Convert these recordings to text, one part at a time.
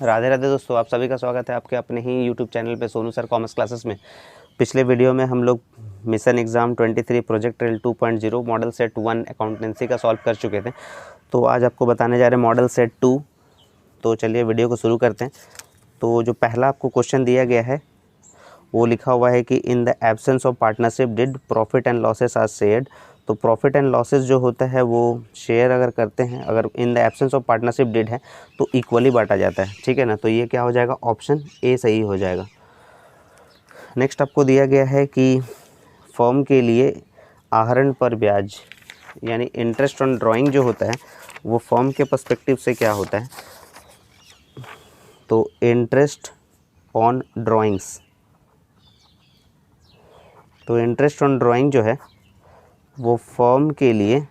राधे राधे दोस्तों, आप सभी का स्वागत है आपके अपने ही यूट्यूब चैनल पे सोनू सर कॉमर्स क्लासेस में। पिछले वीडियो में हम लोग mission exam 23 project trail 2.0 model set 1 accountancy का सॉल्व कर चुके थे। तो आज आपको बताने जा रहे हैं मॉडल सेट 2। तो चलिए वीडियो को शुरू करते हैं। तो जो पहला आपको क्वेश्चन दिया गया है वो लिखा हुआ है कि in the absence of partnership deed profit and losses are shared. तो प्रॉफिट एंड लॉसेस जो होता है वो शेयर अगर करते हैं, अगर in the absence of partnership deed है तो इक्वली बांटा जाता है, ठीक है ना। तो ये क्या हो जाएगा, ऑप्शन ए सही हो जाएगा। नेक्स्ट आपको दिया गया है कि फर्म के लिए आहरण पर ब्याज यानी इंटरेस्ट ऑन ड्राइंग जो होता है वो फर्म के पर्सपेक्टिव से क्या होता है। तो इंटरेस्ट ऑन ड्राइंग्स, तो इंटरेस्ट ऑन ड्राइंग जो है वो फर्म के लिए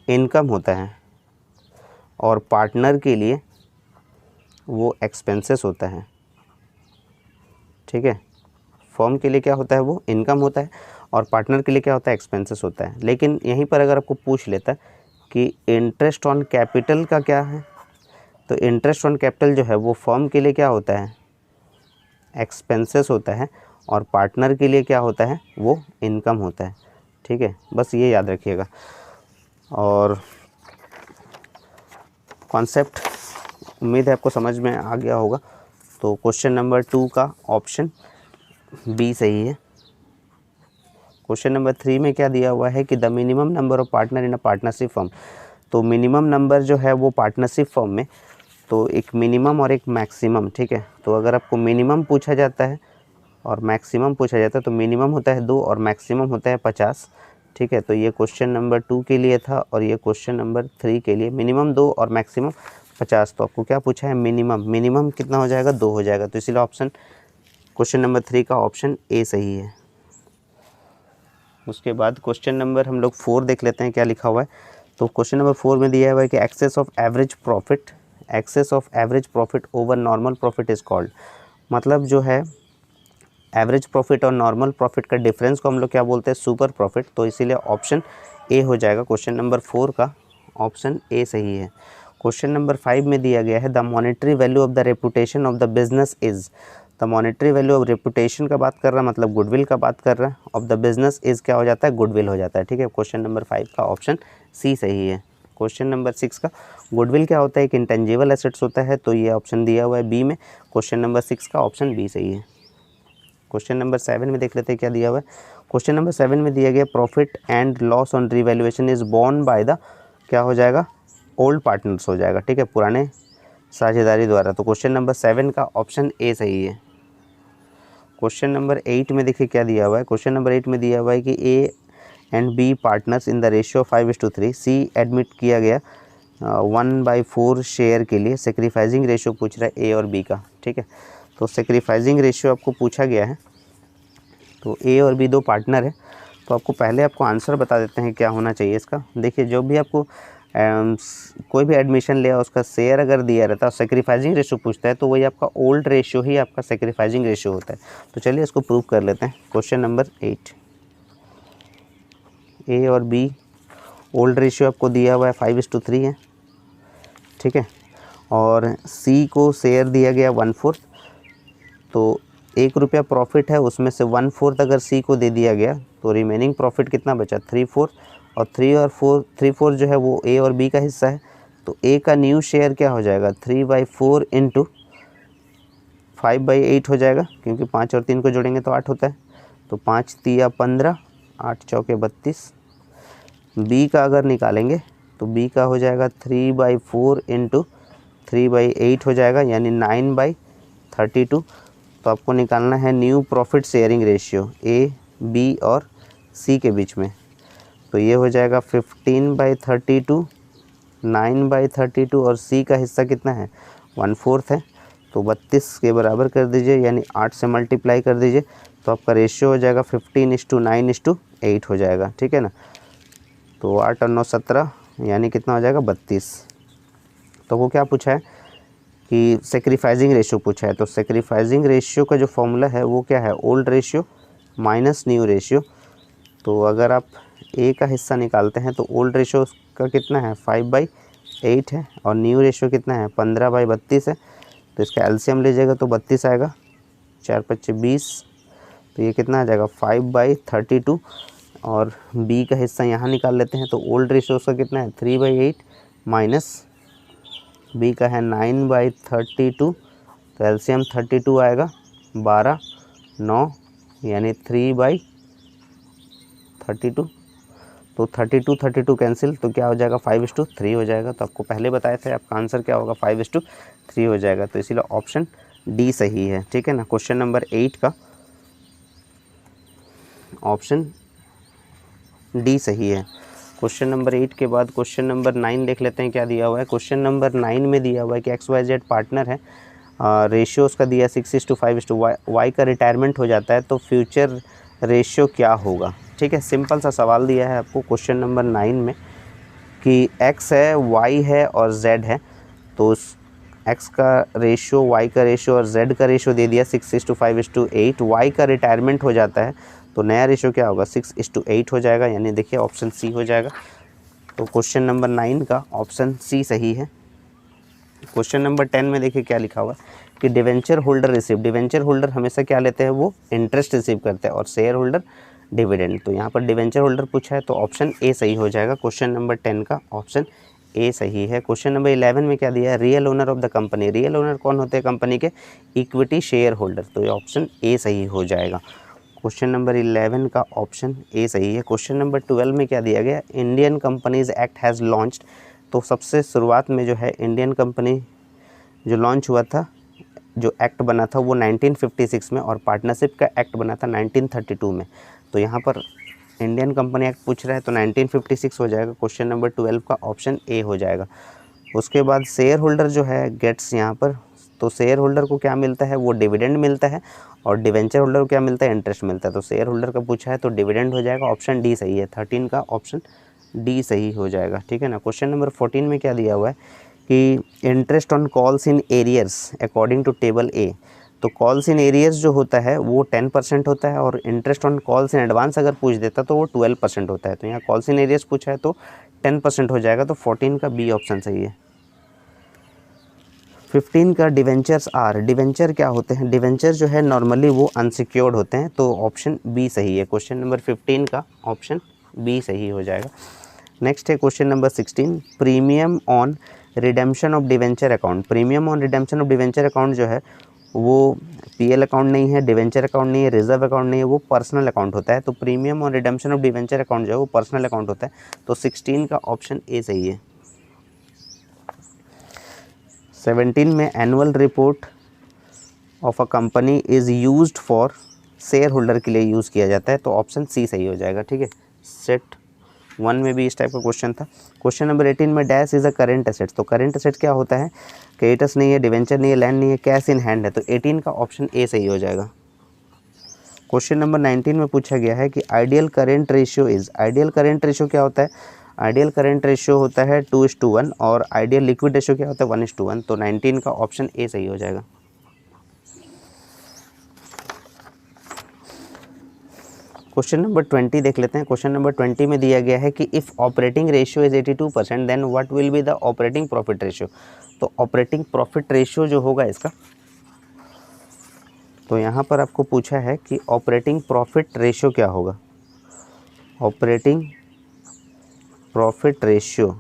इनकम होता है और पार्टनर के लिए वो एक्सपेंसेस होता है, ठीक है। फर्म के लिए क्या होता है, वो इनकम होता है और पार्टनर के लिए क्या होता है, एक्सपेंसेस होता है। लेकिन यहीं पर अगर आपको पूछ लेता कि इंटरेस्ट ऑन कैपिटल का क्या है, तो इंटरेस्ट ऑन कैपिटल जो है वो फर्म के लिए क्या होता है, एक्सपेंसेस होता है और पार्टनर के लिए क्या होता है, वो इनकम होता है, ठीक है। बस ये याद रखिएगा। और कॉन्सेप्ट उम्मीद है आपको समझ में आ गया होगा। तो क्वेश्चन नंबर 2 का ऑप्शन बी सही है। क्वेश्चन नंबर 3 में क्या दिया हुआ है कि the minimum number of partner in a partnership firm. तो मिनिमम नंबर जो है वो पार्टनरशिप फर्म में, तो एक मिनिमम और एक मैक्सिमम, ठीक है। तो अगर आपको मिनिमम पूछा जाता है और मैक्सिमम पूछा जाता है तो मिनिमम होता है 2 और मैक्सिमम होता है 50, ठीक है। तो ये क्वेश्चन नंबर 2 के लिए था और ये क्वेश्चन नंबर 3 के लिए, मिनिमम 2 और मैक्सिमम 50। तो आपको क्या पूछा है, मिनिमम, मिनिमम कितना हो जाएगा, 2 हो जाएगा। तो इसीलिए ऑप्शन क्वेश्चन नंबर 3 का ऑप्शन ए सही है। उसके बाद क्वेश्चन नंबर हम लोग 4 देख लेते हैं क्या लिखा हुआ है। तो क्वेश्चन नंबर 4 में दिया हुआ है कि excess of average profit, excess of average profit over normal profit is called. मतलब जो है एवरेज प्रॉफिट और नॉर्मल प्रॉफिट का डिफरेंस को हम लोग क्या बोलते हैं, सुपर प्रॉफिट। तो इसीलिए ऑप्शन ए हो जाएगा। क्वेश्चन नंबर 4 का ऑप्शन ए सही है। क्वेश्चन नंबर 5 में दिया गया है the monetary value of the reputation of the business is. The monetary value of reputation का बात कर रहा है, मतलब गुडविल का बात कर रहा है। ऑफ द बिजनेस इज़ क्या हो जाता है, गुडविल हो जाता है, ठीक है। क्वेश्चन नंबर 5 का ऑप्शन सी सही है। क्वेश्चन नंबर 6 का गुडविल क्या होता है, एक इंटेंजिबल एसेट्स होता है, तो ये ऑप्शन दिया हुआ है बी में। क्वेश्चन नंबर 6 का ऑप्शन बी सही है। क्वेश्चन नंबर 7 में देख लेते हैं क्या दिया हुआ है। क्वेश्चन नंबर 7 में दिया गया profit and loss on revaluation is borne by the, क्या हो जाएगा, ओल्ड पार्टनर्स हो जाएगा, ठीक है, पुराने साझेदारी द्वारा। तो क्वेश्चन नंबर 7 का ऑप्शन ए सही है। क्वेश्चन नंबर 8 में देखिए क्या दिया हुआ है। क्वेश्चन नंबर 8 में दिया हुआ है कि A and B partners in the ratio 5:3, C admit किया गया 1/4 शेयर के लिए। सेक्रीफाइजिंग रेशियो पूछ रहा है ए और बी का, ठीक है। तो सेक्रीफाइजिंग रेशियो आपको पूछा गया है। तो ए और बी 2 पार्टनर है। तो आपको पहले आपको आंसर बता देते हैं क्या होना चाहिए इसका। देखिए जो भी आपको कोई भी एडमिशन लिया उसका शेयर अगर दिया रहता है, सेक्रीफाइजिंग रेशियो पूछता है, तो वही आपका ओल्ड रेशियो ही आपका सेक्रीफाइजिंग रेशियो होता है। तो चलिए इसको प्रूव कर लेते हैं। क्वेश्चन नंबर 8, ए और बी ओल्ड रेशियो आपको दिया हुआ है 5:3 है, ठीक है। और सी को शेयर दिया गया 1/4। तो 1 रुपया प्रॉफिट है, उसमें से 1/4 अगर सी को दे दिया गया तो रिमेनिंग प्रॉफिट कितना बचा, 3/4। और 3/4 जो है वो ए और बी का हिस्सा है। तो ए का न्यू शेयर क्या हो जाएगा, 3/4 इंटू 5/8 हो जाएगा, क्योंकि 5 और 3 को जोड़ेंगे तो 8 होता है। तो 5 तिया 15, 8 चौके 32। बी का अगर निकालेंगे तो बी का हो जाएगा 3/4 इंटू 3/8 हो जाएगा, यानी 9/32। तो आपको निकालना है new profit sharing ratio A, B और सी के बीच में। तो ये हो जाएगा 15/32, 9/32 और सी का हिस्सा कितना है, 1/4 है। तो 32 के बराबर कर दीजिए, यानी 8 से मल्टीप्लाई कर दीजिए। तो आपका रेशियो हो जाएगा 15:9:8 हो जाएगा, ठीक है ना। तो 8 और 9 17, यानी कितना हो जाएगा, 32। तो वो क्या पूछा है कि सेक्रीफाइजिंग रेशियो पूछा है। तो सेक्रीफाइजिंग रेशियो का जो फॉर्मूला है वो क्या है, old ratio minus new ratio. तो अगर आप ए का हिस्सा निकालते हैं तो ओल्ड रेशियो का कितना है, 5/8 है, और न्यू रेशियो कितना है, 15/32 है। तो इसका एलसीएम लीजिएगा तो 32 आएगा, 4 पच्चे 20, तो ये कितना आ जाएगा 5/32। और बी का हिस्सा यहाँ निकाल लेते हैं, तो ओल्ड रेशियो उसका कितना है 3/8 माइनस बी का है 9/32, तो एलसीएम 32 आएगा, 12 9 यानी 3/32। तो 32 कैंसिल, तो क्या हो जाएगा 5:3 हो जाएगा। तो आपको पहले बताए थे आपका आंसर क्या होगा 5:3 हो जाएगा, तो इसीलिए ऑप्शन डी सही है। ठीक है ना। क्वेश्चन नंबर 8 का ऑप्शन डी सही है। क्वेश्चन नंबर 8 के बाद क्वेश्चन नंबर 9 देख लेते हैं क्या दिया हुआ है। क्वेश्चन नंबर 9 में दिया हुआ है कि XYZ पार्टनर है, रेशियो उसका दिया 6:5, वाई का रिटायरमेंट हो जाता है तो फ्यूचर रेशियो क्या होगा। ठीक है, सिंपल सा सवाल दिया है आपको क्वेश्चन नंबर 9 में कि x है, y है और z है, तो उस x का रेशियो, y का रेशियो और z का रेशियो दे दिया 6:5:8। y का रिटायरमेंट हो जाता है तो नया रेशियो क्या होगा 6:8 हो जाएगा, यानी देखिए ऑप्शन सी हो जाएगा। तो क्वेश्चन नंबर 9 का ऑप्शन सी सही है। क्वेश्चन नंबर 10 में देखिए क्या लिखा हुआ है कि debenture holder receive, debenture holder हमेशा क्या लेते हैं, वो इंटरेस्ट रिसीव करते हैं, और शेयर होल्डर डिविडेंड। तो यहाँ पर डिवेंचर होल्डर पूछा है तो ऑप्शन ए सही हो जाएगा। क्वेश्चन नंबर 10 का ऑप्शन ए सही है। क्वेश्चन नंबर 11 में क्या दिया है, real owner of the company, real owner कौन होते हैं कंपनी के, इक्विटी शेयर होल्डर, तो ये ऑप्शन ए सही हो जाएगा। क्वेश्चन नंबर 11 का ऑप्शन ए सही है। क्वेश्चन नंबर 12 में क्या दिया गया, Indian companies act has launched, तो सबसे शुरुआत में जो है इंडियन कंपनी जो लॉन्च हुआ था, जो एक्ट बना था वो 1956 में, और पार्टनरशिप का एक्ट बना था 1932 में। तो यहाँ पर इंडियन कंपनी एक्ट पूछ रहा है तो 1956 हो जाएगा। क्वेश्चन नंबर 12 का ऑप्शन ए हो जाएगा। उसके बाद शेयर होल्डर जो है गेट्स यहाँ पर, तो शेयर होल्डर को क्या मिलता है, वो डिविडेंड मिलता है, और डिवेंचर होल्डर को क्या मिलता है, इंटरेस्ट मिलता है। तो शेयर होल्डर का पूछा है तो डिविडेंड हो जाएगा, ऑप्शन डी सही है। 13 का ऑप्शन डी सही हो जाएगा। ठीक है ना। क्वेश्चन नंबर 14 में क्या दिया हुआ है कि interest on calls in arrears according to table A, तो कॉल्स इन एरियर्स जो होता है वो 10% होता है, और interest on calls in advance अगर पूछ देता तो वो 12% होता है। तो यहाँ कॉल्स इन एरियर्स पूछा है तो 10% हो जाएगा, तो 14 का बी ऑप्शन सही है। 15 का डिवेंचर्स आर, डिवेंचर क्या होते हैं, डिवेंचर जो है नॉर्मली वो अनसिक्योर्ड होते हैं, तो ऑप्शन बी सही है। क्वेश्चन नंबर 15 का ऑप्शन बी सही हो जाएगा। नेक्स्ट है question number 16, premium on redemption of debenture account, premium on redemption of debenture account जो है वो पीएल अकाउंट नहीं है, डिवेंचर अकाउंट नहीं है, रिजर्व अकाउंट नहीं है, वो पर्सनल अकाउंट होता है। तो premium on redemption of debenture account जो है वो पर्सनल अकाउंट होता है, तो 16 का ऑप्शन ए सही है। 17 में annual report of a company is used for, share holder के लिए यूज़ किया जाता है, तो ऑप्शन सी सही हो जाएगा। ठीक है, सेट 1 में भी इस टाइप का क्वेश्चन था। क्वेश्चन नंबर 18 में dash is a current asset, तो करेंट एसेट क्या होता है, क्रेडिटर्स नहीं है, डिवेंचर नहीं है, लैंड नहीं है, कैश इन हैंड है, तो 18 का ऑप्शन ए सही हो जाएगा। क्वेश्चन नंबर 19 में पूछा गया है कि ideal current ratio is, ideal current ratio क्या होता है, आइडियल करेंट रेशियो होता है 2:1, और आइडियल लिक्विड रेशियो क्या होता है 1:1, तो 19 का ऑप्शन ए सही हो जाएगा। क्वेश्चन नंबर 20 देख लेते हैं। क्वेश्चन नंबर 20 में दिया गया है कि if operating ratio is 82% then what will be the operating profit ratio, तो ऑपरेटिंग प्रॉफिट रेशियो जो होगा इसका, तो यहाँ पर आपको पूछा है कि ऑपरेटिंग प्रॉफिट रेशियो क्या होगा। ऑपरेटिंग प्रॉफिट रेशियो,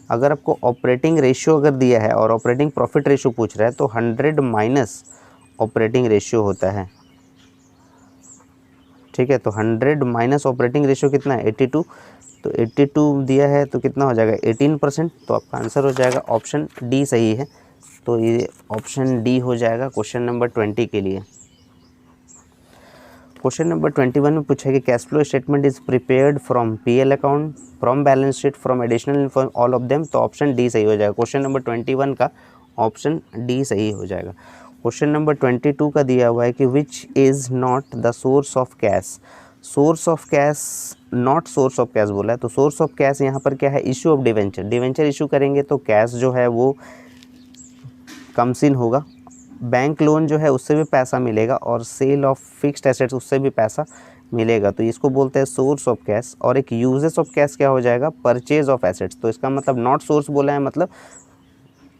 अगर आपको ऑपरेटिंग रेशियो अगर दिया है और ऑपरेटिंग प्रॉफिट रेशियो पूछ रहा है तो 100 माइनस ऑपरेटिंग रेशियो होता है। ठीक है, तो 100 माइनस ऑपरेटिंग रेशियो कितना है 82, तो 82 दिया है तो कितना हो जाएगा 18%, तो आपका आंसर हो जाएगा ऑप्शन डी सही है। तो ये ऑप्शन डी हो जाएगा क्वेश्चन नंबर 20 के लिए। क्वेश्चन नंबर 21 में पूछा है कि cash flow statement is prepared from PL account, from balance sheet, from additional inform, all of them, तो ऑप्शन डी सही हो जाएगा। क्वेश्चन नंबर 21 का ऑप्शन डी सही हो जाएगा। क्वेश्चन नंबर 22 का दिया हुआ है कि which is not the source of cash, source of cash, not source of cash बोला है, तो सोर्स ऑफ कैश यहाँ पर क्या है, issue of debenture, debenture issue करेंगे तो कैश जो है वो कम सीन होगा, बैंक लोन जो है उससे भी पैसा मिलेगा, और सेल ऑफ फिक्स्ड एसेट्स उससे भी पैसा मिलेगा, तो इसको बोलते हैं सोर्स ऑफ कैश। और एक यूजेस ऑफ कैश क्या हो जाएगा, परचेज ऑफ एसेट्स, तो इसका मतलब नॉट सोर्स बोला है मतलब,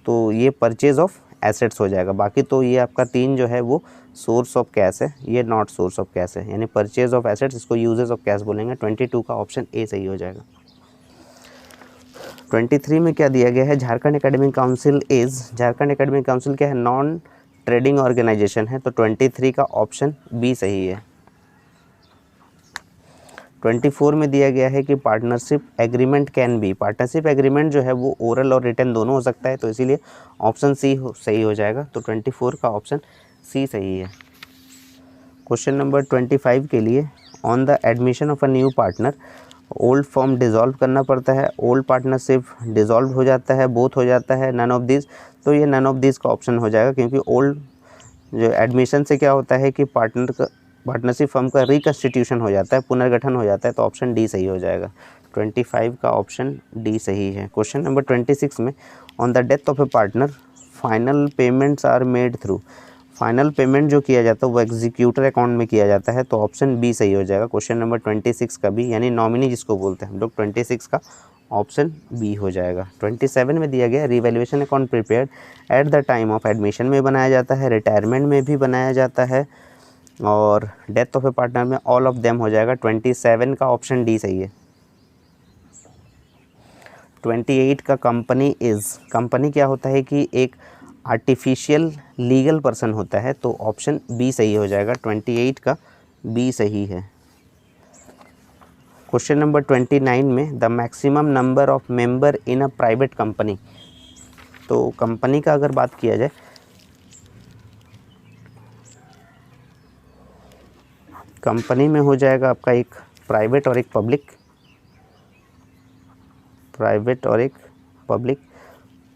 तो ये परचेज ऑफ एसेट्स हो जाएगा। बाकी तो ये आपका 3 जो है वो सोर्स ऑफ कैश है, ये नॉट सोर्स ऑफ कैश है, यानी परचेज ऑफ एसेट्स, इसको यूजेस ऑफ कैश बोलेंगे। 22 का ऑप्शन ए सही हो जाएगा। 23 में क्या दिया गया है, Jharkhand academic council Jharkhand academic council क्या है, नॉन ट्रेडिंग ऑर्गेनाइजेशन है, तो 23 का ऑप्शन बी सही है। 24 में दिया गया है कि partnership agreement can be, partnership agreement जो है वो ओरल और रिटन दोनों हो सकता है, तो इसीलिए ऑप्शन सी सही हो जाएगा। तो 24 का ऑप्शन सी सही है। क्वेश्चन नंबर 25 के लिए, on the admission of a new partner old form dissolve करना पड़ता है, ओल्ड पार्टनरशिप डिज़ोल्व हो जाता है, बोथ हो जाता है, नन ऑफ दिस, तो ये नन ऑफ दिस का ऑप्शन हो जाएगा, क्योंकि ओल्ड जो एडमिशन से क्या होता है कि पार्टनरशिप फर्म का रिकन्स्टिट्यूशन हो जाता है, पुनर्गठन हो जाता है, तो ऑप्शन डी सही हो जाएगा। 25 का ऑप्शन डी सही है। क्वेश्चन नंबर 26 में, on the death of a partner final payments are made through, final payment जो किया जाता है वो एग्जीक्यूटर अकाउंट में किया जाता है, तो ऑप्शन बी सही हो जाएगा। क्वेश्चन नंबर 26 का भी, यानी नॉमिनी जिसको बोलते हैं हम लोग, 26 का ऑप्शन बी हो जाएगा। 27 में दिया गया, revaluation account prepared at the time of admission में बनाया जाता है, रिटायरमेंट में भी बनाया जाता है, और डेथ ऑफ ए पार्टनर में ऑल ऑफ देम हो जाएगा। 27 का ऑप्शन डी सही है। 28 का कंपनी क्या होता है कि एक आर्टिफिशियल लीगल पर्सन होता है, तो ऑप्शन बी सही हो जाएगा। 28 का बी सही है। क्वेश्चन नंबर 29 में, the maximum number of member in a private company, तो कंपनी का अगर बात किया जाए, कंपनी में हो जाएगा आपका एक प्राइवेट और एक पब्लिक,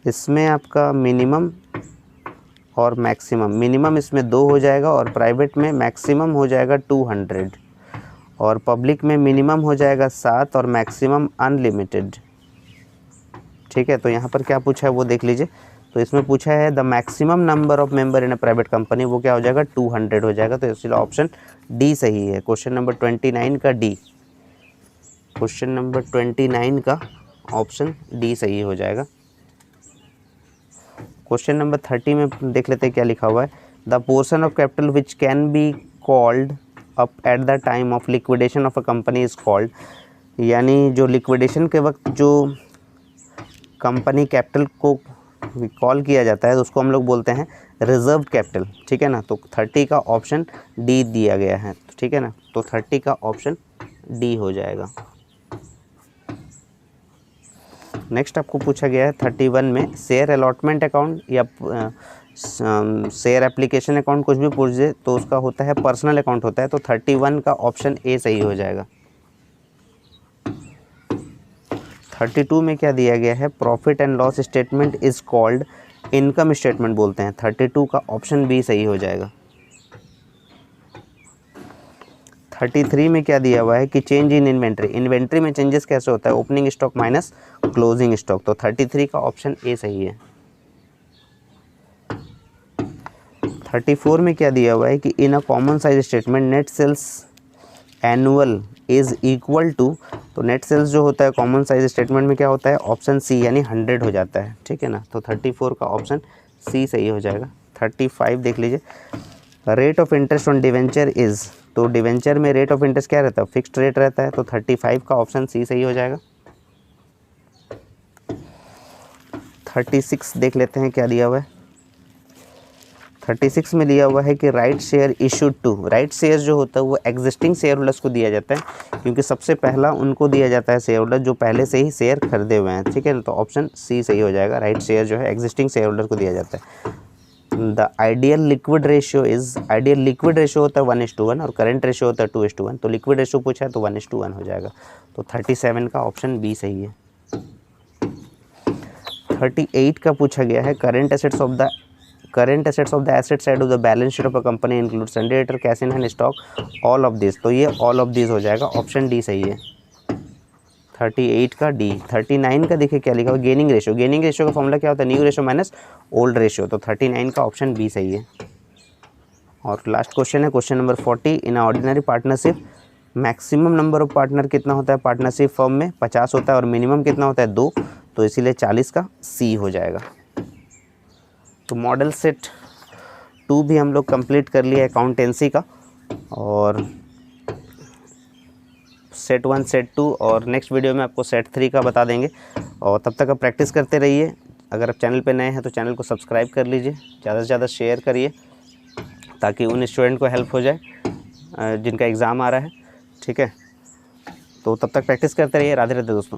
इसमें आपका मिनिमम और मैक्सिमम, मिनिमम इसमें 2 हो जाएगा, और प्राइवेट में मैक्सिमम हो जाएगा 200, और पब्लिक में मिनिमम हो जाएगा 7 और मैक्सिमम अनलिमिटेड। ठीक है, तो यहाँ पर क्या पूछा है वो देख लीजिए। तो इसमें पूछा है the maximum number of member in a private company, वो क्या हो जाएगा, 200 हो जाएगा, तो इसलिए ऑप्शन डी सही है। क्वेश्चन नंबर 29 का डी, क्वेश्चन नंबर 29 का ऑप्शन डी सही हो जाएगा। क्वेश्चन नंबर 30 में देख लेते हैं क्या लिखा हुआ है, the portion of capital which can be called up at the time of liquidation of a company is called, यानी जो लिक्विडेशन के वक्त जो कंपनी कैपिटल को कॉल किया जाता है, तो उसको हम लोग बोलते हैं रिजर्व कैपिटल। ठीक है ना, तो 30 का ऑप्शन डी दिया गया है। ठीक है ना, तो 30 का ऑप्शन डी हो जाएगा। नेक्स्ट आपको पूछा गया है 31 में, शेयर अलॉटमेंट अकाउंट या शेयर एप्लीकेशन अकाउंट कुछ भी पूछ दे तो उसका होता है पर्सनल अकाउंट होता है, तो 31 का ऑप्शन ए सही हो जाएगा। 32 में क्या दिया गया है, profit and loss statement is called, income statement बोलते हैं, 32 का ऑप्शन बी सही हो जाएगा। 33 में क्या दिया हुआ है कि चेंज इन इन्वेंट्री में चेंजेस कैसे होता है, opening stock minus closing stock, तो 33 का ऑप्शन ए सही है। 34 में क्या दिया हुआ है कि in a common size statement net sales annual is equal to, तो नेट सेल्स जो होता है कॉमन साइज स्टेटमेंट में क्या होता है, ऑप्शन सी यानी 100 हो जाता है। ठीक है ना, तो 34 का ऑप्शन सी सही हो जाएगा। 35 देख लीजिए, rate of interest on debenture is, तो डिवेंचर में रेट ऑफ इंटरेस्ट क्या रहता है, फिक्स्ड रेट रहता है, तो 35 का ऑप्शन सी सही हो जाएगा। 36 देख लेते हैं क्या दिया हुआ है। 36 में लिया हुआ है कि right share issued to, right share जो होता है वो एग्जिस्टिंग शेयर होल्डर्स को दिया जाता है, क्योंकि सबसे पहला उनको दिया जाता है शेयर होल्डर जो पहले से ही शेयर खरीदे हुए हैं। ठीक है, तो ऑप्शन सी सही हो जाएगा, राइट शेयर जो है एग्जिस्टिंग शेयर होल्डर को दिया जाता है। The ideal liquid ratio is, ideal liquid ratio होता है 1:1 और करंट रेशियो होता है 2:1, तो लिक्विड रेशियो पूछा है तो 1:1 हो जाएगा, तो 37 का ऑप्शन बी सही है। 38 का पूछा गया है, current assets of the asset side of the balance sheet of a company include Sunday debtor, cash in hand, stock, all of this, तो ये ऑल ऑफ दिस हो जाएगा, ऑप्शन डी सही है। 38 का डी। 39 का देखिए क्या लिखा हुआ, गेनिंग रेशियो का फॉर्मूला क्या होता है, new ratio minus old ratio, तो 39 का ऑप्शन बी सही है। और लास्ट क्वेश्चन है question number 40, in ordinary partnership maximum number of partner कितना होता है पार्टनरशिप फर्म में, 50 होता है, और मिनिमम कितना होता है 2, तो इसीलिए 40 का सी हो जाएगा। तो मॉडल सेट 2 भी हम लोग कंप्लीट कर लिए अकाउंटेंसी का, और सेट 1 सेट 2 और नेक्स्ट वीडियो में आपको सेट 3 का बता देंगे। और तब तक आप प्रैक्टिस करते रहिए। अगर आप चैनल पे नए हैं तो चैनल को सब्सक्राइब कर लीजिए, ज़्यादा से ज़्यादा शेयर करिए ताकि उन स्टूडेंट को हेल्प हो जाए जिनका एग्ज़ाम आ रहा है। ठीक है, तो तब तक प्रैक्टिस करते रहिए। राधे राधे दोस्तों।